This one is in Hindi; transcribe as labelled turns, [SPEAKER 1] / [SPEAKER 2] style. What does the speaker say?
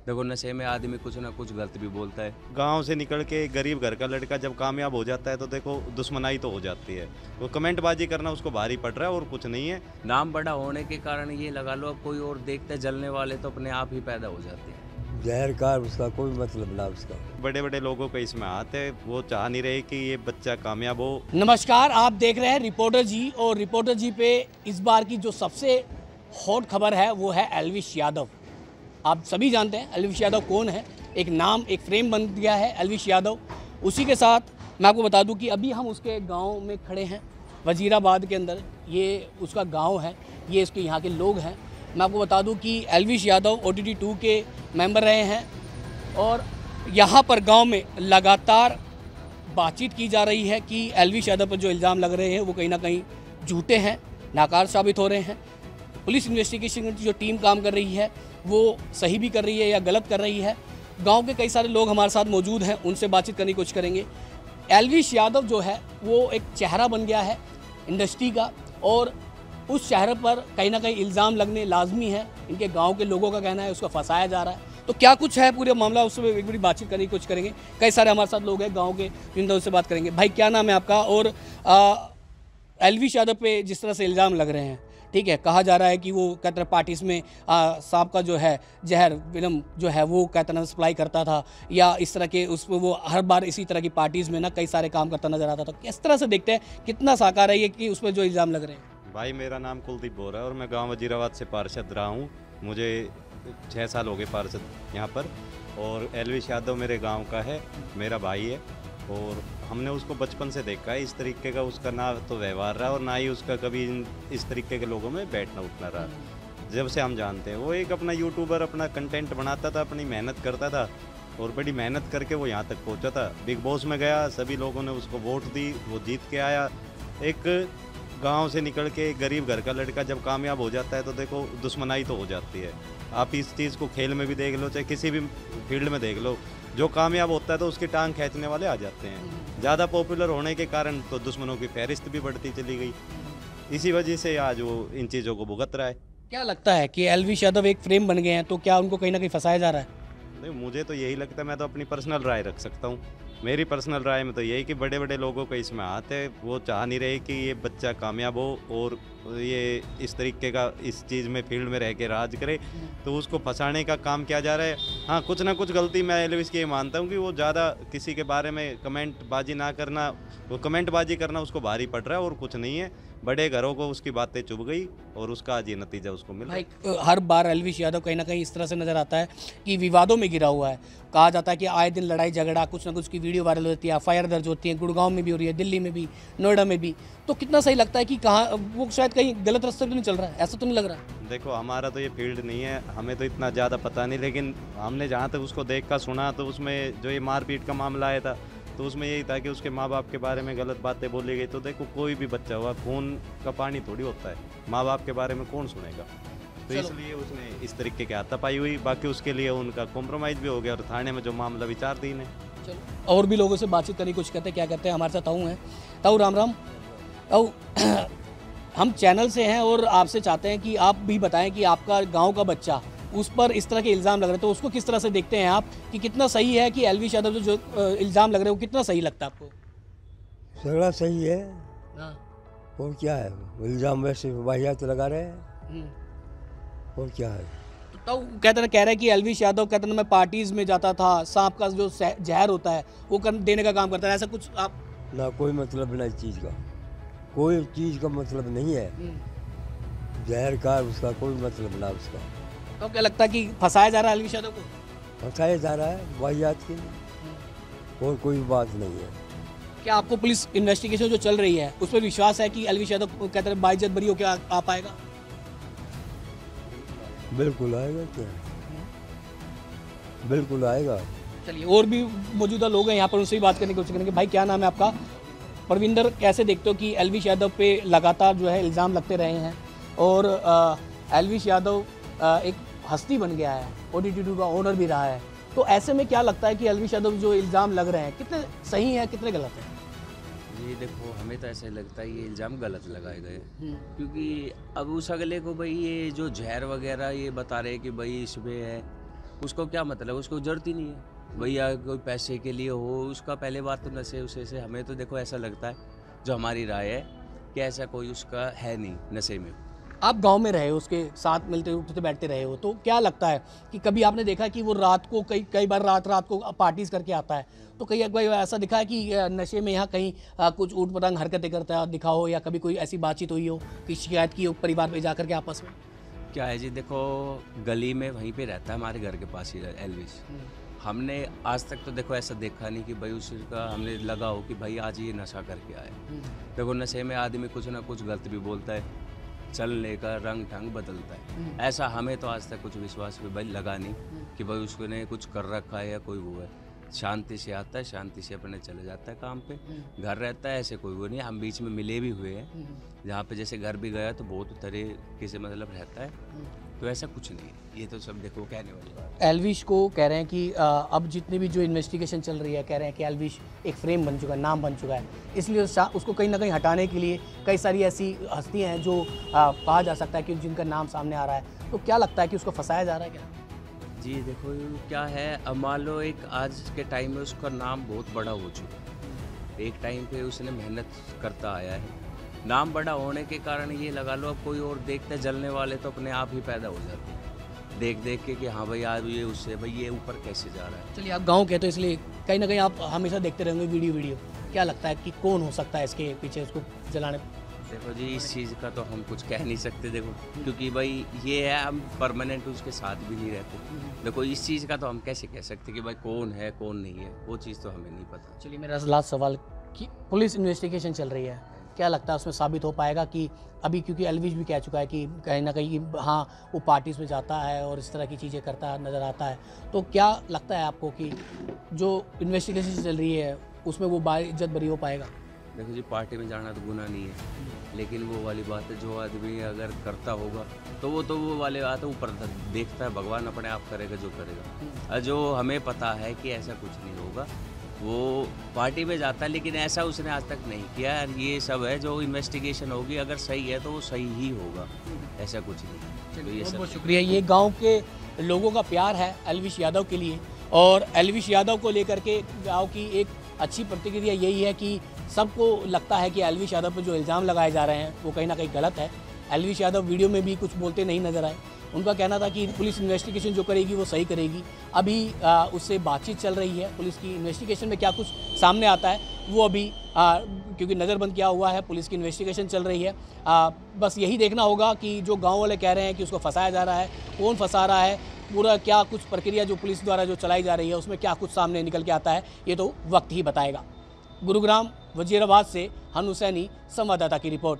[SPEAKER 1] देखो नशे में आदमी कुछ ना कुछ गलत भी बोलता है।
[SPEAKER 2] गांव से निकल के गरीब घर का लड़का जब कामयाब हो जाता है तो देखो दुश्मनाई तो हो जाती है। वो कमेंटबाजी करना उसको भारी पड़ रहा है और कुछ नहीं है।
[SPEAKER 1] नाम बड़ा होने के कारण ये लगा लो, अब कोई और देखते जलने वाले तो अपने आप ही पैदा हो जाते हैं।
[SPEAKER 3] जहर का उसका कोई मतलब ना उसका।
[SPEAKER 2] बड़े बड़े लोगों को इसमें हाथ है, वो चाह नहीं रहे कि ये बच्चा कामयाब हो।
[SPEAKER 4] नमस्कार, आप देख रहे हैं रिपोर्टर जी, और रिपोर्टर जी पे इस बार की जो सबसे हॉट खबर है वो है एल्विश यादव। आप सभी जानते हैं एल्विश यादव कौन है, एक नाम, एक फ्रेम बन गया है एल्विश यादव। उसी के साथ मैं आपको बता दूं कि अभी हम उसके गांव में खड़े हैं, वजीराबाद के अंदर। ये उसका गांव है, ये इसके यहाँ के लोग हैं। मैं आपको बता दूं कि एल्विश यादव OTT 2 के मेंबर रहे हैं और यहाँ पर गांव में लगातार बातचीत की जा रही है कि एल्विश यादव पर जो इल्ज़ाम लग रहे हैं वो कहीं ना कहीं झूठे हैं, नाकार साबित हो रहे हैं। पुलिस इन्वेस्टिगेशन की जो टीम काम कर रही है वो सही भी कर रही है या गलत कर रही है। गांव के कई सारे लोग हमारे साथ मौजूद हैं, उनसे बातचीत करने की कोशिश करेंगे। एल्विश यादव जो है वो एक चेहरा बन गया है इंडस्ट्री का, और उस चेहरे पर कहीं ना कहीं इल्ज़ाम लगने लाजमी है। इनके गांव के लोगों का कहना है उसको फंसाया जा रहा है। तो क्या कुछ है पूरे मामला, उसमें एक बड़ी बातचीत करने की कोशिश करेंगे। कई सारे हमारे साथ लोग हैं गांव के, जिनसे उससे बात करेंगे। भाई क्या नाम है आपका? और एल्विश यादव पे जिस तरह से इल्ज़ाम लग रहे हैं, ठीक है, कहा जा रहा है कि वो कहते हैं पार्टीज में सांप का जो है जहर विनम जो है वो कहते हैं सप्लाई करता था, या इस तरह के उसमें वो हर बार इसी तरह की पार्टीज़ में ना कई सारे काम करता नजर आता था। तो किस तरह से देखते हैं, कितना साकार है ये कि उस पर जो इल्ज़ाम लग रहे हैं?
[SPEAKER 2] भाई मेरा नाम कुलदीप बोरा है और मैं गांव वजीराबाद से पार्षद रहा हूँ। मुझे 6 साल हो गए पार्षद यहाँ पर। और एल्विश यादव मेरे गांव का है, मेरा भाई है। और हमने उसको बचपन से देखा है। इस तरीके का उसका ना तो व्यवहार रहा और ना ही उसका कभी इस तरीके के लोगों में बैठना उठना रहा। जब से हम जानते हैं वो एक अपना यूट्यूबर, अपना कंटेंट बनाता था, अपनी मेहनत करता था और बड़ी मेहनत करके वो यहाँ तक पहुँचा था। बिग बॉस में गया, सभी लोगों ने उसको वोट दी, वो जीत के आया। एक गांव से निकल के गरीब घर का लड़का जब कामयाब हो जाता है तो देखो दुश्मनाई तो हो जाती है। आप इस चीज़ को खेल में भी देख लो, चाहे किसी भी फील्ड में देख लो, जो कामयाब होता है तो उसकी टांग खींचने वाले आ जाते हैं। ज़्यादा पॉपुलर होने के कारण तो दुश्मनों की फहरिस्त भी बढ़ती चली गई। इसी वजह से आज वो इन चीज़ों को भुगत रहा है।
[SPEAKER 4] क्या लगता है कि एल्विश यादव एक फ्रेम बन गए हैं, तो क्या उनको कहीं ना कहीं फंसाया जा रहा है?
[SPEAKER 2] नहीं, मुझे तो यही लगता है। मैं तो अपनी पर्सनल राय रख सकता हूँ। मेरी पर्सनल राय में तो यही कि बड़े बड़े लोगों का इसमें हाथ है। वो चाह नहीं रहे कि ये बच्चा कामयाब हो और ये इस तरीके का इस चीज़ में फील्ड में रह के राज करे, तो उसको फंसाने का काम किया जा रहा है। हाँ, कुछ ना कुछ गलती मैं एल्विश की ये मानता हूँ कि वो ज़्यादा किसी के बारे में कमेंटबाजी ना करना, वो कमेंटबाजी करना उसको भारी पड़ रहा है और कुछ नहीं है। बड़े घरों को उसकी बातें चुभ गई और उसका आज ये नतीजा उसको मिला।
[SPEAKER 4] भाई हर बार एल्विश यादव कहीं ना कहीं इस तरह से नजर आता है कि विवादों में घिरा हुआ है। कहा जाता है कि आए दिन लड़ाई झगड़ा, कुछ ना कुछ की वीडियो वायरल होती है, FIR दर्ज होती है, गुड़गांव में भी हो रही है, दिल्ली में भी, नोएडा में भी। तो कितना सही लगता है कि कहाँ वो शायद कहीं गलत रास्ते तो नहीं चल रहा है? ऐसा तो नहीं लग रहा?
[SPEAKER 2] देखो, हमारा तो ये फील्ड नहीं है, हमें तो इतना ज़्यादा पता नहीं, लेकिन हमने जहाँ तक उसको देख कर सुना तो उसमें जो ये मारपीट का मामला आया था तो उसमें यही था कि उसके माँ बाप के बारे में गलत बातें बोली गई। तो देखो, कोई भी बच्चा हुआ, खून का पानी थोड़ी होता है, माँ बाप के बारे में कौन सुनेगा। तो इसलिए उसने इस तरीके की हाथापाई हुई। बाकी उसके लिए उनका कॉम्प्रोमाइज़ भी हो गया और थाने में जो मामला विचाराधीन है।
[SPEAKER 4] चलो, और भी लोगों से बातचीत करने की कोशिश करते हैं। क्या कहते हैं? हमारे साथ ताऊ हैं। ताऊ राम राम। ताऊ हम चैनल से हैं और आपसे चाहते हैं कि आप भी बताएं कि आपका गांव का बच्चा, उस पर इस तरह के इल्ज़ाम लग रहे हैं, तो उसको किस तरह से देखते हैं आप, कि कितना सही है कि एल्विश यादव जो इल्ज़ाम लग रहे हैं वो कितना सही लगता है आपको?
[SPEAKER 3] सगड़ा सही है।
[SPEAKER 4] हाँ।
[SPEAKER 3] और क्या है, इल्ज़ाम वैसे वाहियात लगा रहे हैं। और क्या है?
[SPEAKER 4] तो कह रहा है कि एल्विश यादव कहते हैं मैं पार्टीज में जाता था, सांप का जो जहर होता है वो देने का काम करता है, ऐसा कुछ आप?
[SPEAKER 3] ना कोई मतलब ना इस चीज़ का, कोई चीज़ का मतलब नहीं है। जहर का उसका कोई मतलब ना उसका।
[SPEAKER 4] तो क्या लगता है कि फंसाया जा रहा है एल्विश यादव को?
[SPEAKER 3] फंसाया जा रहा है वाहियात के लिए, और कोई बात नहीं है।
[SPEAKER 4] क्या आपको पुलिस इन्वेस्टिगेशन जो चल रही है उस पर विश्वास है कि एल्विश यादव कहते हैं बाइज्जत बरी होकर आ पाएगा?
[SPEAKER 3] बिल्कुल आएगा, क्या बिल्कुल आएगा।
[SPEAKER 4] चलिए, और भी मौजूदा लोग हैं यहाँ पर, उनसे भी बात करने की कोशिश करेंगे। भाई क्या नाम है आपका? परविंदर, कैसे देखते हो कि एल्विश यादव पे लगातार जो है इल्ज़ाम लगते रहे हैं और एल्विश यादव एक हस्ती बन गया है, OTT 2 का ओनर भी रहा है, तो ऐसे में क्या लगता है कि एल्विश यादव जो इल्ज़ाम लग रहे हैं कितने सही हैं, कितने गलत हैं?
[SPEAKER 1] ये देखो, हमें तो ऐसा लगता है ये इल्ज़ाम गलत लगाए गए, क्योंकि अब उस अगले को भाई ये जो जहर वगैरह ये बता रहे कि भाई इसमें है, उसको क्या मतलब, उसको जरूरत ही नहीं है भैया, कोई पैसे के लिए हो उसका। पहले बात तो नशे उसे से हमें तो देखो ऐसा लगता है, जो हमारी राय है कि ऐसा कोई उसका है नहीं नशे में।
[SPEAKER 4] आप गांव में रहे हो, उसके साथ मिलते उठते बैठते रहे हो, तो क्या लगता है कि कभी आपने देखा कि वो रात को कई बार रात को पार्टीज करके आता है, तो कई ऐसा दिखा है कि नशे में यहाँ कहीं कुछ ऊट पटांग हरकतें करता दिखा हो, या कभी कोई ऐसी बातचीत हुई हो कि शिकायत की हो परिवार पे जा करके आपस में?
[SPEAKER 1] क्या है जी, देखो गली में वहीं पे रहता है, हमारे घर के पास ही एल्विस। हमने आज तक तो देखो ऐसा देखा नहीं कि भाई उसका हमने लगा हो कि भाई आज ये नशा करके आए। देखो नशे में आदमी कुछ ना कुछ गलत भी बोलता है, चलने का रंग ढंग बदलता है। ऐसा हमें तो आज तक कुछ विश्वास भी भाई लगा नहीं कि भाई उसने कुछ कर रखा है या कोई वो है। शांति से आता है, शांति से अपने चले जाता है काम पे, घर रहता है, ऐसे कोई वो नहीं। हम बीच में मिले भी हुए हैं, जहाँ पे जैसे घर भी गया तो बहुत तरीके से मतलब रहता है, तो ऐसा कुछ नहीं है। ये तो सब देखो कहने वाली बात।
[SPEAKER 4] एल्विश को कह रहे हैं कि अब जितनी भी जो इन्वेस्टिगेशन चल रही है, कह रहे हैं कि एल्विश एक फ्रेम बन चुका है, नाम बन चुका है, इसलिए उसको कहीं ना कहीं हटाने के लिए कई सारी ऐसी हस्तियाँ हैं जो कहा जा सकता है कि जिनका नाम सामने आ रहा है। तो क्या लगता है कि उसको फंसाया जा रहा है क्या?
[SPEAKER 1] जी देखो क्या है, अब मान लो एक आज के टाइम में उसका नाम बहुत बड़ा हो चुका है। एक टाइम पे उसने मेहनत करता आया है, नाम बड़ा होने के कारण ये लगा लो अब कोई और देखते जलने वाले तो अपने आप ही पैदा हो जाते हैं, देख देख के कि हाँ भाई आज ये उससे भाई ये ऊपर कैसे जा रहा है।
[SPEAKER 4] चलिए, आप गाँव के तो इसलिए कहीं ना कहीं आप हमेशा देखते रहेंगे वीडियो। क्या लगता है कि कौन हो सकता है इसके पीछे उसको जलाने?
[SPEAKER 1] देखो जी इस चीज़ का तो हम कुछ कह नहीं सकते, देखो क्योंकि भाई ये है, हम परमानेंट उसके साथ भी नहीं रहते। देखो इस चीज़ का तो हम कैसे कह सकते कि भाई कौन है कौन नहीं है, वो चीज़ तो हमें नहीं पता।
[SPEAKER 4] चलिए, मेरा लास्ट सवाल कि पुलिस इन्वेस्टिगेशन चल रही है, क्या लगता है उसमें साबित हो पाएगा कि अभी, क्योंकि एल्विश भी कह चुका है कि कहीं ना कहीं हाँ वो पार्टीज में जाता है और इस तरह की चीज़ें करता नज़र आता है, तो क्या लगता है आपको कि जो इन्वेस्टिगेशन चल रही है उसमें वो बाइज्जत बरी हो पाएगा?
[SPEAKER 1] देखो जी पार्टी में जाना तो गुनाह नहीं है, लेकिन वो वाली बात है जो आदमी अगर करता होगा तो वो वाले बात है, ऊपर देखता है भगवान अपने आप करेगा जो करेगा। और जो हमें पता है कि ऐसा कुछ नहीं होगा, वो पार्टी में जाता है लेकिन ऐसा उसने आज तक नहीं किया। ये सब है जो इन्वेस्टिगेशन होगी, अगर सही है तो वो सही ही होगा, ऐसा कुछ नहीं। तो ये
[SPEAKER 4] बहुत
[SPEAKER 1] सब
[SPEAKER 4] बहुत शुक्रिया। ये गांव के लोगों का प्यार है एल्विश यादव के लिए, और एल्विश यादव को लेकर के गांव की एक अच्छी प्रतिक्रिया यही है कि सबको लगता है कि एल्विश यादव पर जो इल्ज़ाम लगाए जा रहे हैं वो कहीं ना कहीं गलत है। एल्विश यादव वीडियो में भी कुछ बोलते नहीं नजर आए। उनका कहना था कि पुलिस इन्वेस्टिगेशन जो करेगी वो सही करेगी। अभी उससे बातचीत चल रही है, पुलिस की इन्वेस्टिगेशन में क्या कुछ सामने आता है वो अभी क्योंकि नज़रबंद किया हुआ है, पुलिस की इन्वेस्टिगेशन चल रही है। बस यही देखना होगा कि जो गाँव वाले कह रहे हैं कि उसको फंसाया जा रहा है, कौन फंसा रहा है, पूरा क्या कुछ प्रक्रिया जो पुलिस द्वारा जो चलाई जा रही है उसमें क्या कुछ सामने निकल के आता है, ये तो वक्त ही बताएगा। गुरुग्राम वजीराबाद से हन हुसैनी, संवाददाता की रिपोर्ट।